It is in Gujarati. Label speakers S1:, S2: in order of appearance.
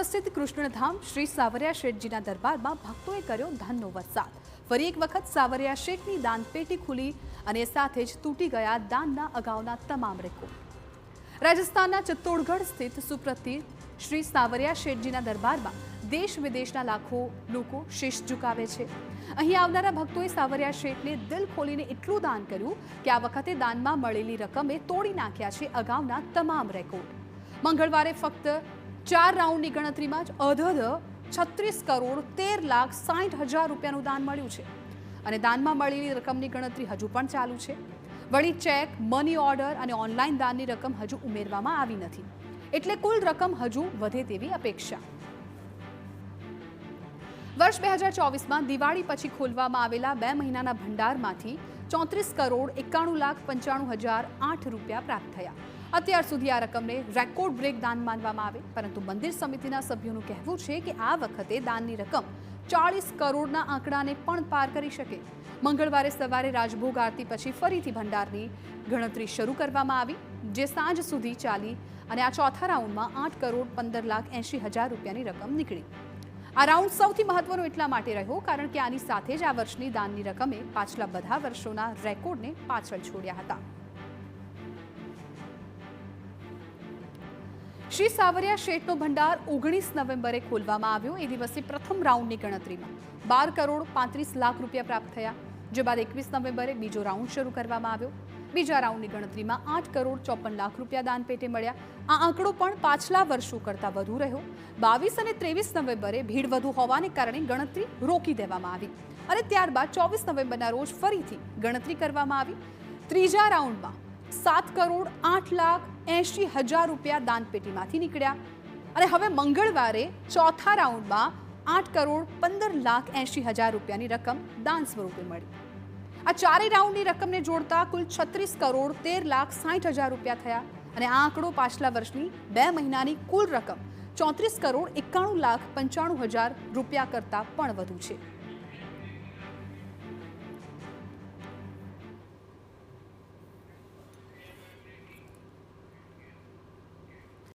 S1: પ્રસિદ્ધ કૃષ્ણધામ શ્રી સાવરિયા શેઠજીના દરબારમાં ભક્તોએ કર્યો ધનનો વરસાદ। ફરી એક વખત સાવરિયા શેઠની દાનપેટી ખુલી અને સાથે જ તૂટી ગયા દાનના અગાઉના તમામ રેકોર્ડ। રાજસ્થાનના ચિત્તોડગઢ સ્થિત સુપ્રસિદ્ધ શ્રી સાવરિયા શેઠજીના દરબારમાં દેશ વિદેશના લાખો લોકો શીશ ઝુકાવે છે। અહીં આવનારા ભક્તોએ સાવરિયા શેઠને દિલ ખોલીને એટલું દાન કર્યું કે આ વખતે દાનમાં મળેલી રકમે તોડી નાખ્યા છે અગાઉના તમામ રેકોર્ડ। મંગળવારે ફક્ત 4 રાઉન્ડની ગણતરીમાં જ અધધ 36 કરોડ 13 લાખ 60 હજાર રૂપિયાનું દાન મળ્યું છે અને દાનમાં મળેલી રકમની ગણતરી હજુ પણ ચાલુ છે। વળી ચેક, મની ઓર્ડર અને ઓનલાઈન દાનની રકમ હજુ ઉમેરવામાં આવી નથી, એટલે કુલ રકમ હજુ વધે તેવી અપેક્ષા। વર્ષ 2024માં દિવાળી પછી ખોલવામાં આવેલા 2 મહિનાના ભંડારમાંથી 34 કરોડ 91 લાખ 95 હજાર 8 રૂપિયા પ્રાપ્ત થયા। અત્યાર સુધી આ રકમને રેકોર્ડ બ્રેક દાન માનવામાં આવે, પરંતુ મંદિર સમિતિના સભ્યોનું કહેવું છે કે આ વખતે દાનની રકમ 40 કરોડના આંકડાને પણ પાર કરી શકે। મંગળવારે સવારે રાજભોગ આરતી પછી ફરીથી ભંડારની ગણતરી શરૂ કરવામાં આવી, જે સાંજ સુધી ચાલી અને આ ચોથા રાઉન્ડમાં 8 કરોડ 15 લાખ 80 હજાર રૂપિયાની રકમ નીકળી। આ રાઉન્ડ સૌથી મહત્વનો એટલા માટે રહ્યો કારણ કે આની સાથે જ આ વર્ષની દાનની રકમે પાછલા બધા વર્ષોના રેકોર્ડને પાછળ છોડ્યા હતા। શ્રી સાવરિયા શેઠનો ભંડાર 19 નવેમ્બરે ખોલવામાં આવ્યો। એ દિવસે પ્રથમ રાઉન્ડની ગણતરીમાં 12 કરોડ 35 લાખ રૂપિયા પ્રાપ્ત થયા, જે બાદ 21 નવેમ્બરે બીજો રાઉન્ડ શરૂ કરવામાં આવ્યો। બીજા રાઉન્ડની ગણતરીમાં 8 કરોડ 54 લાખ રૂપિયા દાન પેટે મળ્યા। આ આંકડો પણ પાછલા વર્ષો કરતાં વધુ રહ્યો। 22 અને 23 નવેમ્બરે ભીડ વધુ હોવાને કારણે ગણતરી રોકી દેવામાં આવી અને ત્યારબાદ 24 નવેમ્બરના રોજ ફરીથી ગણતરી કરવામાં આવી। ત્રીજા રાઉન્ડમાં 7 કરોડ 8 લાખ 80 હજાર રૂપિયા દાનપેટીમાંથી નીકળ્યા અને હવે મંગળવારે ચોથા રાઉન્ડમાં 8 કરોડ 15 લાખ 80 હજાર રૂપિયાની રકમ દાન સ્વરૂપે મળી। આ ચારેય રાઉન્ડની રકમને જોડતા કુલ 36 કરોડ 13 લાખ 60 હજાર રૂપિયા થયા અને આ આંકડો પાછલા વર્ષની 2 મહિનાની કુલ રકમ 34 કરોડ 91 લાખ 95 હજાર રૂપિયા કરતાં પણ વધુ છે।